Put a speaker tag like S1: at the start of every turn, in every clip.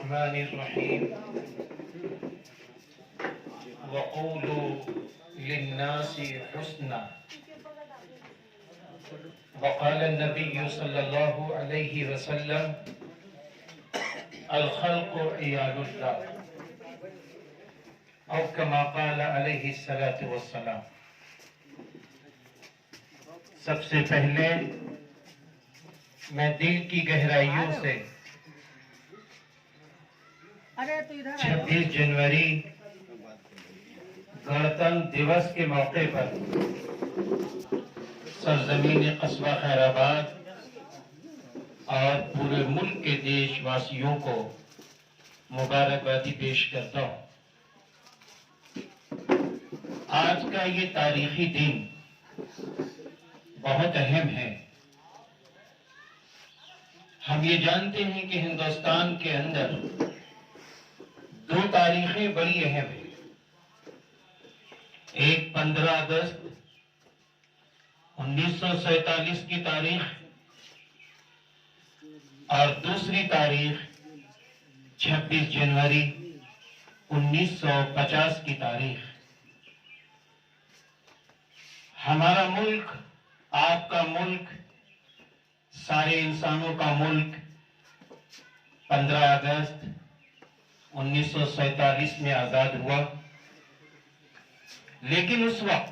S1: الرحمن الرحيم وقولوا للناس حسنا وقال النبي صلى الله عليه وسلم الخلق عيال الله أو كما قال عليه الصلاة والسلام. سب سے پہلے میں دل کی گہرائیوں سے 26 جنوری گنتنتر دیوس کے موقع پر سرزمین قصبہ خیر آباد اور پورے ملک کے دیش واسیوں کو مبارکبادی پیش کرتا ہوں. آج کا یہ تاریخی دن بہت اہم ہے. ہم یہ جانتے ہیں کہ ہندوستان کے اندر 2 تاریخیں بڑی اہم ہیں. ایک 15 اگست 1947 کی تاریخ اور دوسری تاریخ 26 جنوری 1950 کی تاریخ. ہمارا ملک، آپ کا ملک، سارے انسانوں کا ملک 15 اگست 1947 میں آزاد ہوا. لیکن اس وقت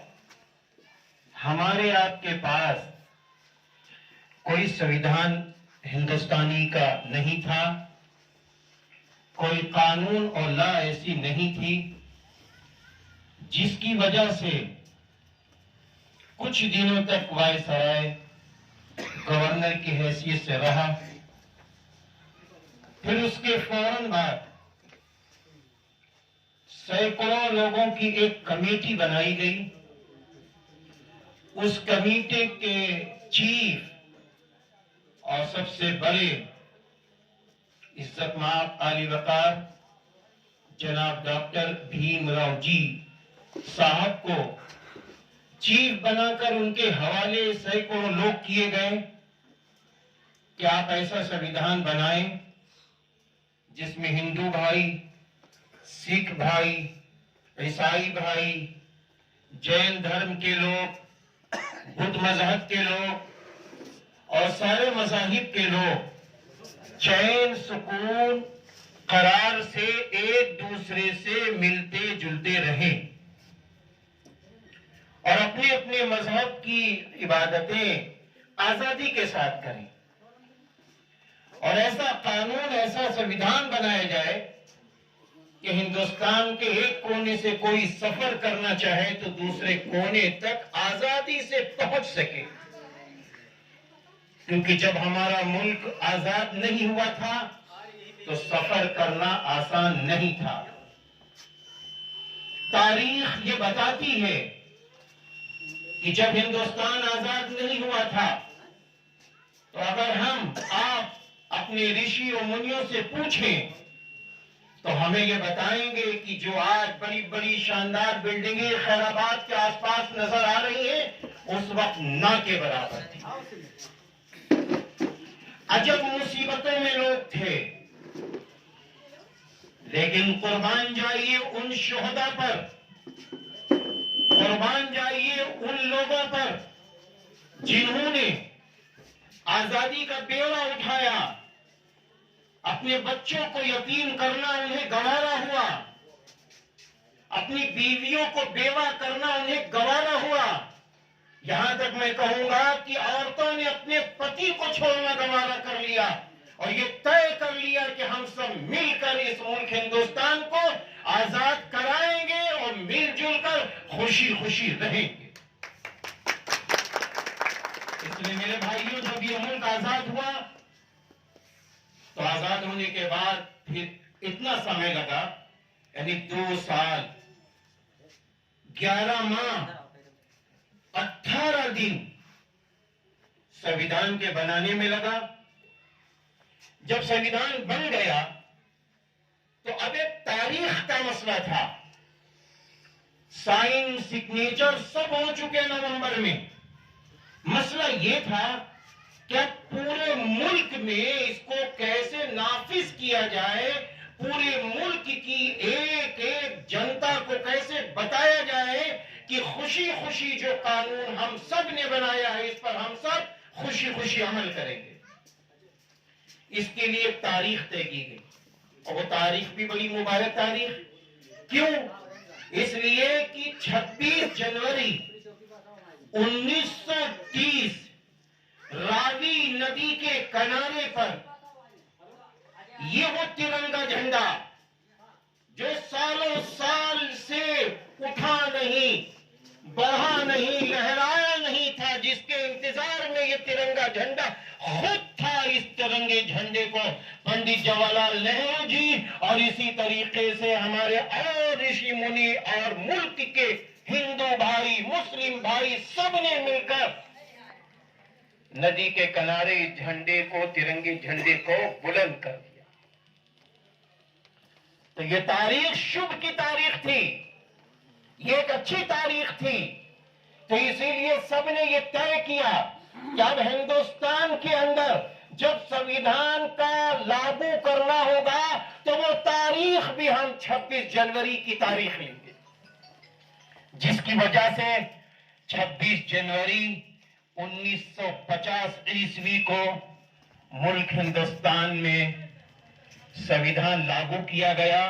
S1: ہمارے آپ کے پاس کوئی سویدھان ہندوستانی کا نہیں تھا، کوئی قانون اور لا ایسی نہیں تھی جس کی وجہ سے کچھ دنوں تک وائسرائے گورنر کی حیثیت سے رہا. پھر اس کے فوراً بعد سینکڑوں لوگوں کی ایک کمیٹی بنائی گئی. اس کمیٹی کے چیف اور سب سے بڑے عزت مآب عالی وقار جناب ڈاکٹر بھیم راؤ جی صاحب کو چیف بنا کر ان کے حوالے سینکڑوں لوگ کیے گئے کہ آپ ایسا سویدھان بنائیں جس میں ہندو بھائی، سکھ بھائی، عیسائی بھائی، جین دھرم کے لوگ، بدھ مذہب کے لوگ اور سارے مذاہب کے لوگ چین سکون قرار سے ایک دوسرے سے ملتے جلتے رہیں اور اپنے اپنے مذہب کی عبادتیں آزادی کے ساتھ کریں. اور ایسا قانون، ایسا سویدھان بنایا جائے کہ ہندوستان کے ایک کونے سے کوئی سفر کرنا چاہے تو دوسرے کونے تک آزادی سے پہنچ سکے. کیونکہ جب ہمارا ملک آزاد نہیں ہوا تھا تو سفر کرنا آسان نہیں تھا. تاریخ یہ بتاتی ہے کہ جب ہندوستان آزاد نہیں ہوا تھا تو اگر ہم آپ اپنے رشی و منیوں سے پوچھیں تو ہمیں یہ بتائیں گے کہ جو آج بڑی بڑی شاندار بلڈنگیں خیر آباد کے آس پاس نظر آ رہی ہیں اس وقت نہ کے برابر تھی. عجب مصیبتوں میں لوگ تھے. لیکن قربان جائیے ان شہداء پر، قربان جائیے ان لوگوں پر جنہوں نے آزادی کا بیڑا اٹھایا. اپنے بچوں کو یتیم کرنا انہیں گوارا ہوا، اپنی بیویوں کو بیوہ کرنا انہیں گوارا ہوا. یہاں تک میں کہوں گا کہ عورتوں نے اپنے پتی کو چھوڑنا گوارا کر لیا اور یہ طے کر لیا کہ ہم سب مل کر اس ملک ہندوستان کو آزاد کرائیں گے اور مل جل کر خوشی خوشی رہیں گے. اس لیے میرے بھائیوں، جب یہ ملک آزاد ہوا تو آزاد ہونے کے بعد پھر اتنا سمے لگا، یعنی 2 سال 11 ماہ 18 دن سویدھان کے بنانے میں لگا. جب سویدھان بن گیا تو اب ایک تاریخ کا مسئلہ تھا. سائن، سگنیچر سب ہو چکے نومبر میں. مسئلہ یہ تھا کہ پورے ملک میں اس کو کیسے نافذ کیا جائے، पूरे मुल्क की एक एक जनता को कैसे बताया जाए कि खुशी खुशी जो कानून हम सब ने बनाया है इस पर हम सब खुशी खुशी अमल करेंगे। इसके लिए एक तारीख तय की गई और वो तारीख भी बड़ी मुबारक तारीख। क्यों? इसलिए कि 26 जनवरी 1930 रावी नदी के किनारे पर ये वो तिरंगा झंडा जो सालों साल से उठा नहीं, बढ़ा नहीं, लहराया नहीं था, जिसके इंतजार में ये तिरंगा झंडा खुद था, इस तिरंगे झंडे को पंडित जवाहरलाल नेहरू जी और इसी तरीके से हमारे और ऋषि मुनि और मुल्क के हिंदू भाई, मुस्लिम भाई सबने मिलकर नदी के किनारे इस झंडे को, तिरंगे झंडे को बुलंद कर दिया। तो ये तारीख शुभ की तारीख थी, ये एक अच्छी तारीख थी। तो इसीलिए सबने ये तय किया कि अब हिंदुस्तान के अंदर जब संविधान का लागू करना होगा तो वो तारीख भी हम 26 जनवरी की तारीख लेंगे, जिसकी वजह से 26 जनवरी 1950 ईस्वी को मुल्क हिंदुस्तान में संविधान लागू किया गया।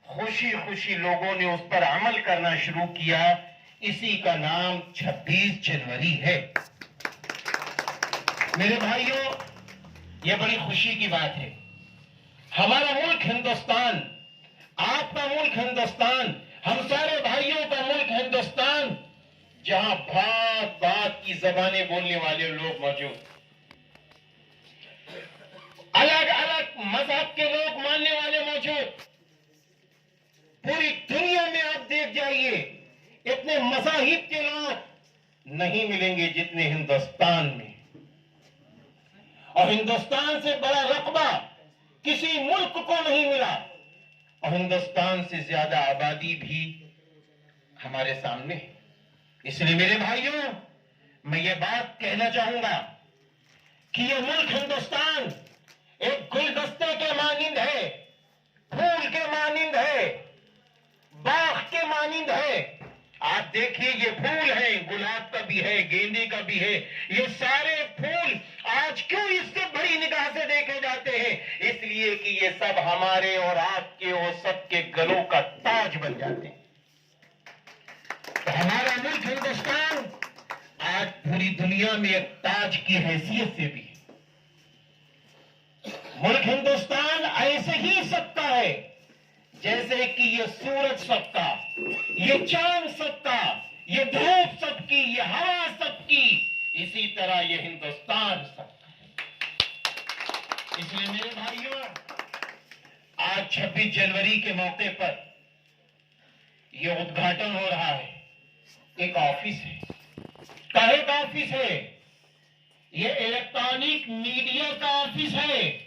S1: खुशी खुशी लोगों ने उस पर अमल करना शुरू किया। इसी का नाम 26 जनवरी है। मेरे भाइयों, यह बड़ी खुशी की बात है। हमारा मुल्क हिंदुस्तान, आपका मुल्क हिंदुस्तान, हम सारे भाइयों का मुल्क हिंदुस्तान, जहां बात बात की जबानें बोलने वाले लोग मौजूद, अलग अलग मजहब के लोग मानने वाले मौजूद, पूरी दुनिया में आप देख जाइए इतने मज़ाहिब के लोग नहीं मिलेंगे जितने हिंदुस्तान में। और हिंदुस्तान से बड़ा रकबा किसी मुल्क को नहीं मिला और हिंदुस्तान से ज्यादा आबादी भी हमारे सामने है। इसलिए मेरे भाइयों, मैं ये बात कहना चाहूंगा कि ये मुल्क हिंदुस्तान एक गुलदस्ते के मानिंद है, फूल के मानिंद है, बाग के मानिंद है। आप देखिए, ये फूल है, गुलाब का भी है, गेंदे का भी है। ये सारे फूल आज क्यों इससे बड़ी निगाह से देखे जाते हैं? इसलिए कि ये सब हमारे और आपके और सबके गलों का ताज बन जाते हैं। तो हमारा मुल्क हिंदुस्तान आज पूरी दुनिया में एक ताज की हैसियत से भी है। मुल्क हिंदुस्तान ऐसे ही सबका है जैसे कि ये सूरज सबका, ये चांद सबका, ये धूप सबकी, ये हवा सबकी, इसी तरह ये हिंदुस्तान सबका है। इसलिए मेरे भाइयों, आज 26 जनवरी के मौके पर ये उद्घाटन हो रहा है। एक ऑफिस है, काहे का ऑफिस है? ये इलेक्ट्रॉनिक मीडिया का ऑफिस है,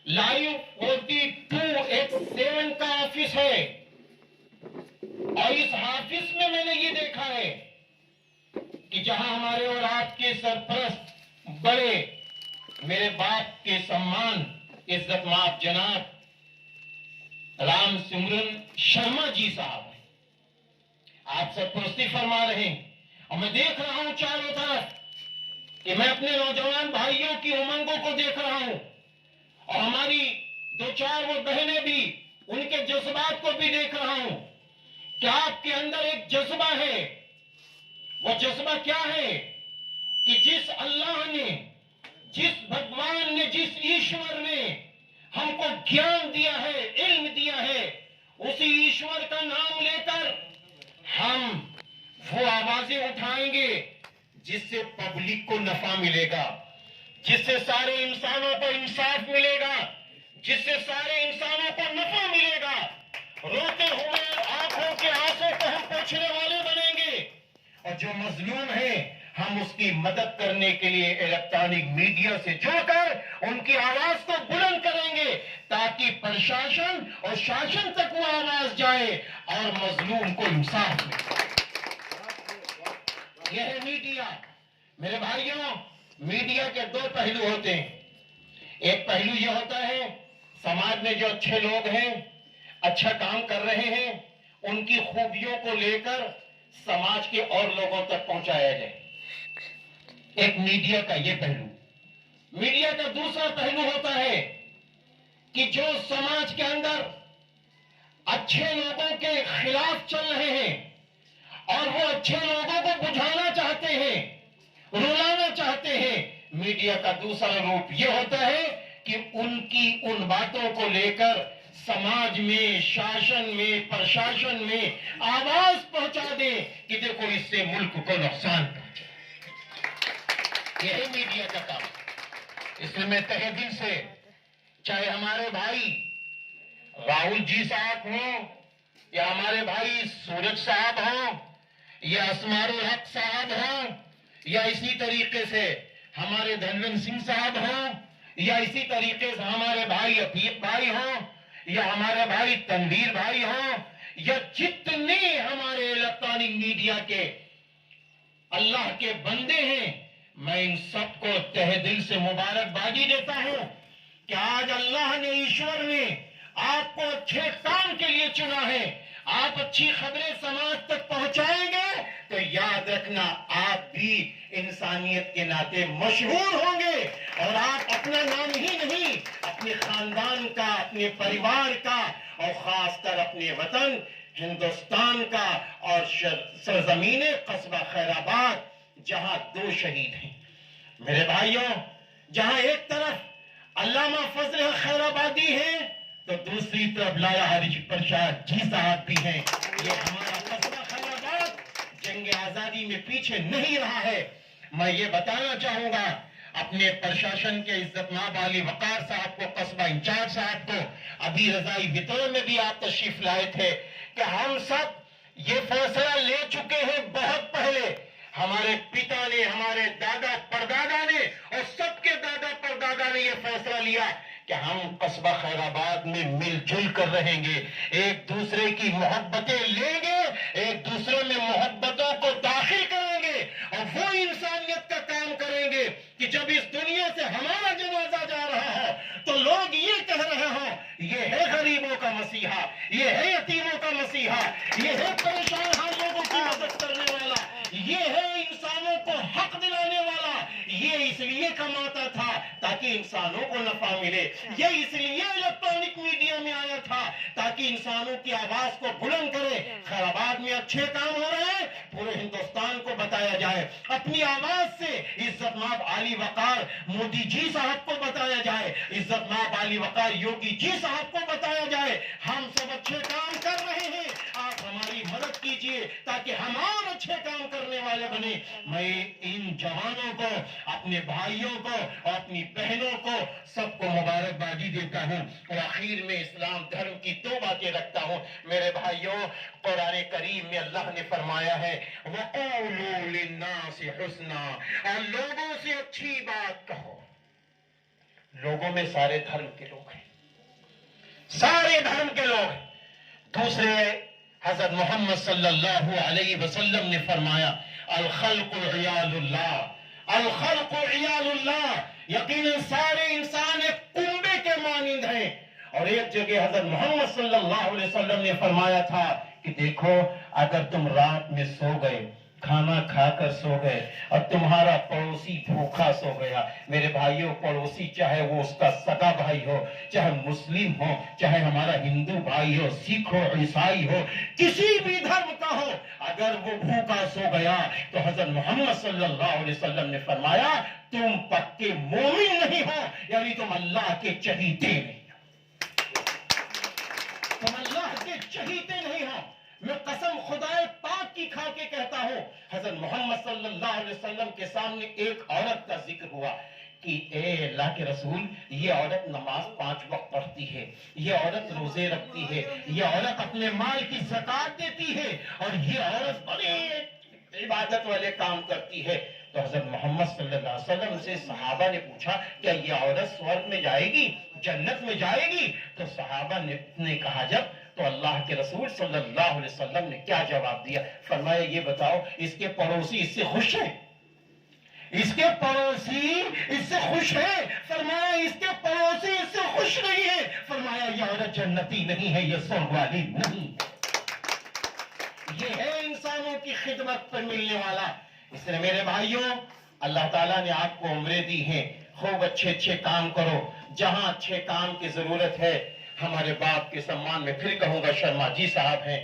S1: लाइव 42X7 का ऑफिस है। और इस ऑफिस में मैंने ये देखा है कि जहां हमारे और आपके सरपरस्त बड़े, मेरे बाप के सम्मान, इज्जत माफ जनाब राम सिमरन शर्मा जी साहब हैं, आप सरपरस्ती फरमा रहे हैं। और मैं देख रहा हूं चारों तरफ कि मैं अपने नौजवान भाइयों की उमंगों को देख रहा हूं और हमारी दो चार वो बहनें भी, उनके जज्बात को भी देख रहा हूं कि आपके अंदर एक जज्बा है। वो जज्बा क्या है कि जिस अल्लाह ने, जिस भगवान ने, जिस ईश्वर ने हमको ज्ञान दिया है, इल्म दिया है, उसी ईश्वर का नाम लेकर हम वो आवाजें उठाएंगे जिससे पब्लिक को नफा मिलेगा, जिससे सारे इंसानों को इंसाफ मिलेगा, जिससे सारे इंसानों को नफा मिलेगा। रोते हुए आंखों के आंसू को हम पोंछने वाले बनेंगे और जो मजलूम है हम उसकी मदद करने के लिए इलेक्ट्रॉनिक मीडिया से जुड़कर उनकी आवाज को बुलंद करेंगे ताकि प्रशासन और शासन तक वो आवाज जाए और मजलूम को इंसाफ मिले। यह है मीडिया। मेरे भाइयों, मीडिया के दो पहलू होते हैं। एक पहलू यह होता है समाज में जो अच्छे लोग हैं, अच्छा काम कर रहे हैं, उनकी खूबियों को लेकर समाज के और लोगों तक पहुंचाया जाए। एक मीडिया का ये पहलू। मीडिया का दूसरा पहलू होता है कि जो समाज के अंदर अच्छे लोगों के खिलाफ चल रहे हैं और वो अच्छे लोगों को बुझाना चाहते हैं, रुलाना चाहते हैं, मीडिया का दूसरा रूप ये होता है कि उनकी उन बातों को लेकर समाज में, शासन में, प्रशासन में आवाज पहुंचा दे कि देखो इससे मुल्क को नुकसान पहुंचा। यही मीडिया का काम। इसलिए मैं तहे दिल से, चाहे हमारे भाई राहुल जी साहब हों या हमारे भाई सूरज साहब हों या असमारुल हक साहब हों या इसी तरीके से हमारे धनवंत सिंह साहब हों या इसी तरीके से हमारे भाई अफीफ भाई हों या हमारे भाई तनवीर भाई हों या जितने हमारे इलेक्ट्रॉनिक मीडिया के अल्लाह के बंदे हैं, मैं इन सबको तहे दिल से मुबारकबादी देता हूं कि आज अल्लाह ने, ईश्वर ने आपको अच्छे काम के लिए चुना है। आप अच्छी खबरें समाज तक पहुंचाएंगे तो याद रखना आप भी इंसानियत के नाते मशहूर होंगे और आप अपना नाम ही नहीं, अपने खानदान का, अपने परिवार का और खासकर अपने वतन हिंदुस्तान का और सरजमीन कस्बा खैराबाद, जहां 2 शहीद हैं मेरे भाइयों, जहां एक तरफ अल्लामा फजल खैराबादी है तो दूसरी तरफ लाला हरीश प्रसाद जी साहब भी हैं। ये हमारा कस्बा खैराबाद जंग आजादी में पीछे नहीं रहा है। मैं ये बताना चाहूंगा अपने प्रशासन के इज्जतमाब अली वकार साहब को, कस्बा इंचार्ज साहब को, अभी रजाई वितरण में भी आप तशरीफ लाए थे कि हम सब ये फैसला ले चुके हैं बहुत पहले। हमारे पिता ने, हमारे दादा परदादा ने और सबके दादा परदादा ने ये फैसला लिया कि हम कस्बा खैराबाद में मिलजुल कर रहेंगे, एक दूसरे की मोहब्बतें लेंगे, एक दूसरे में मोहब्बतों को दाखिल करेंगे और वो इंसानियत का काम करेंगे कि जब इस दुनिया से हमारा जनाजा जा रहा हो तो लोग ये कह रहे हो, ये है गरीबों का मसीहा, ये है यतीमों का मसीहा, ये है परेशान हाल लोगों की मदद करने वाला, ये है इंसानों को हक दिलाने वाला। ये इसलिए कमाता था ताकि इंसानों को नफा मिले, ये इसलिए इलेक्ट्रॉनिक मीडिया में आया था ताकि इंसानों की आवाज को बुलंद करे। खैराबाद में अच्छे काम हो रहे हैं, पूरे हिंदुस्तान को बताया जाए, अपनी आवाज से इज्जतमाब आली वकार मोदी जी साहब को बताया जाए, इज्जतमाब आली वकार योगी जी साहब को बताया जाए, हम सब अच्छे काम कर रहे हैं, आप हमारी मदद कीजिए ताकि हम और अच्छे काम करने वाले बने। मैं इन जवानों को, अपने भाइयों को और अपनी बहनों को सबको मुबारकबादी देता हूं और आखिर में इस्लाम धर्म की 2 बातें रखता हूं मेरे भाइयों। कुरान करीम में अल्लाह ने फरमाया है वक़ूलू लिन्नासि हुस्ना, और लोगों से अच्छी बात कहो। लोगों में सारे धर्म के लोग हैं, सारे धर्म के लोग हैं। दूसरे हजरत मोहम्मद सल्लल्लाहु अलैहि वसल्लम ने फरमाया अल खल्क़ु इयालुल्लाह, अल खल्क़ु इयालुल्लाह, यकीनन सारे इंसान एक कुंबे के मानिंद हैं। और एक जगह हजरत मोहम्मद सल्लल्लाहु अलैहि वसल्लम ने फरमाया था कि देखो अगर तुम रात में सो गए, खाना खाकर सो गए और तुम्हारा पड़ोसी भूखा सो गया, मेरे भाइयों पड़ोसी चाहे वो उसका सगा भाई हो, चाहे मुस्लिम हो, चाहे हमारा हिंदू भाई हो, सिख हो, ईसाई हो, किसी भी धर्म का हो, अगर वो भूखा सो गया तो हजरत मोहम्मद सल्लल्लाहु अलैहि वसल्लम ने फरमाया तुम पक्के मोमिन नहीं हो, यानी तुम अल्लाह के चहीते नहीं हो, तुम अल्लाह के चहीते नहीं हो। मैं कसम खुदाए पाक की खा के कहता हूं, हजरत मोहम्मद सल्लल्लाहु अलैहि वसल्लम के सामने एक औरत का जिक्र हुआ कि ए अल्लाह के रसूल, ये औरत नमाज 5 वक्त पढ़ती है, ये औरत रोजे रखती है, ये औरत अपने माल की ज़कात देती है और ये औरत बड़े इबादत वाले काम करती है। तो हजरत मोहम्मद सल्लल्लाहु अलैहि वसल्लम से सहाबा ने पूछा क्या ये औरत स्वर्ग में जाएगी, जन्नत में जाएगी? तो सहाबा ने कहा जब, तो अल्लाह के रसूल सल्लल्लाहु अलैहि वसल्लम ने क्या जवाब दिया? फरमाया ये बताओ इसके पड़ोसी इससे खुश हैं? इसके पड़ोसी इससे खुश है? फरमाया इसके पड़ोसी इससे खुश नहीं है। یہ عورت جنتی نہیں ہے، یہ سرگ والی نہیں، یہ ہے انسانوں کی خدمت پر ملنے والا۔ اس لیے میرے بھائیوں، اللہ تعالیٰ نے آپ کو عمریں دی ہیں، خوب اچھے اچھے کام کرو، جہاں اچھے کام کی ضرورت ہے۔ ہمارے باپ کے سمان میں پھر کہوں گا، شرما جی صاحب ہیں،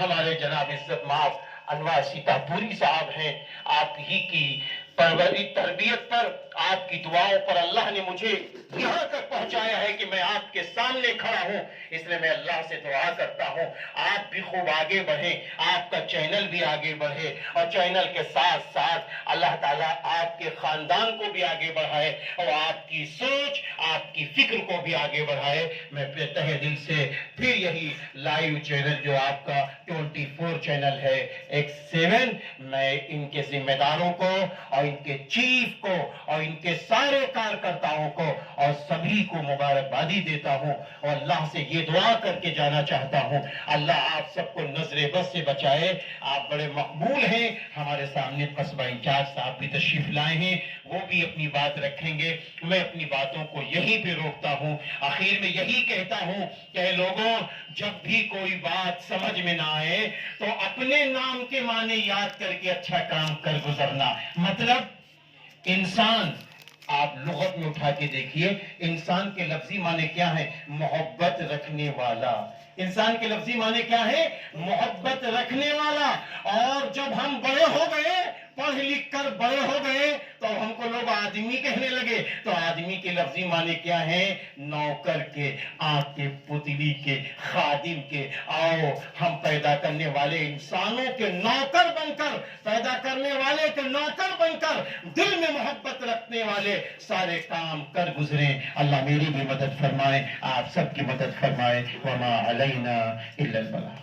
S1: ہمارے جناب عزت مآب انوار سیتا پوری صاحب ہیں، آپ ہی کی پروری تربیت پر، آپ کی دعاؤں پر اللہ نے مجھے یہاں تک پہنچایا ہے کہ میں آپ کے سامنے کھڑا ہوں۔ اس لیے میں اللہ سے دعا کرتا ہوں آپ بھی خوب آگے بڑھیں، آپ کا چینل بھی آگے بڑھے، اور چینل کے ساتھ ساتھ اللہ تعالیٰ آپ کے خاندان کو بھی آگے بڑھائے، اور آپ کی سوچ، آپ کی فکر کو بھی آگے بڑھائے۔ میں تہہ دل سے پھر یہی لائیو چینل جو آپ کا 24 چینل ہے X7، میں ان کے ذمہ داروں کو اور ان کے چیف کو اور ان کے سارے کارکرتاؤں کو اور سبھی کو مبارکبادی دیتا ہوں، اور اللہ سے یہ دعا کر کے جانا چاہتا ہوں، اللہ آپ سب کو نظر بد سے بچائے۔ آپ بڑے مقبول ہیں، ہمارے سامنے قصبہ انچارج صاحب بھی تشریف لائے ہیں، وہ بھی اپنی بات رکھیں گے۔ میں اپنی باتوں کو یہیں پہ روکتا ہوں، آخر میں یہی کہتا ہوں کہ لوگوں، جب بھی کوئی بات سمجھ میں نہ آئے تو اپنے نام کے معنی یاد کر کے اچھا کام کر گزرنا۔ مطلب انسان، آپ لغت میں اٹھا کے دیکھیے، انسان کے لفظی معنی کیا ہے؟ محبت رکھنے والا۔ انسان کے لفظی معنی کیا ہے؟ محبت رکھنے والا۔ اور جب ہم بڑے ہو گئے، پڑھ لکھ کر بڑے ہو گئے، تو ہم کو لوگ آدمی کہنے لگے۔ تو آدمی کے لفظی معنی کیا ہے؟ نوکر کے، آنکھ کے، پتلی کے، خادم کے۔ آؤ ہم پیدا کرنے والے انسانوں کے نوکر بن کر، پیدا کرنے والے کے نوکر بن کر، دل میں محبت رکھنے والے سارے کام کر گزریں۔ اللہ میری بھی مدد فرمائے، آپ سب کی مدد فرمائے۔ وما علینا الا البلاغ۔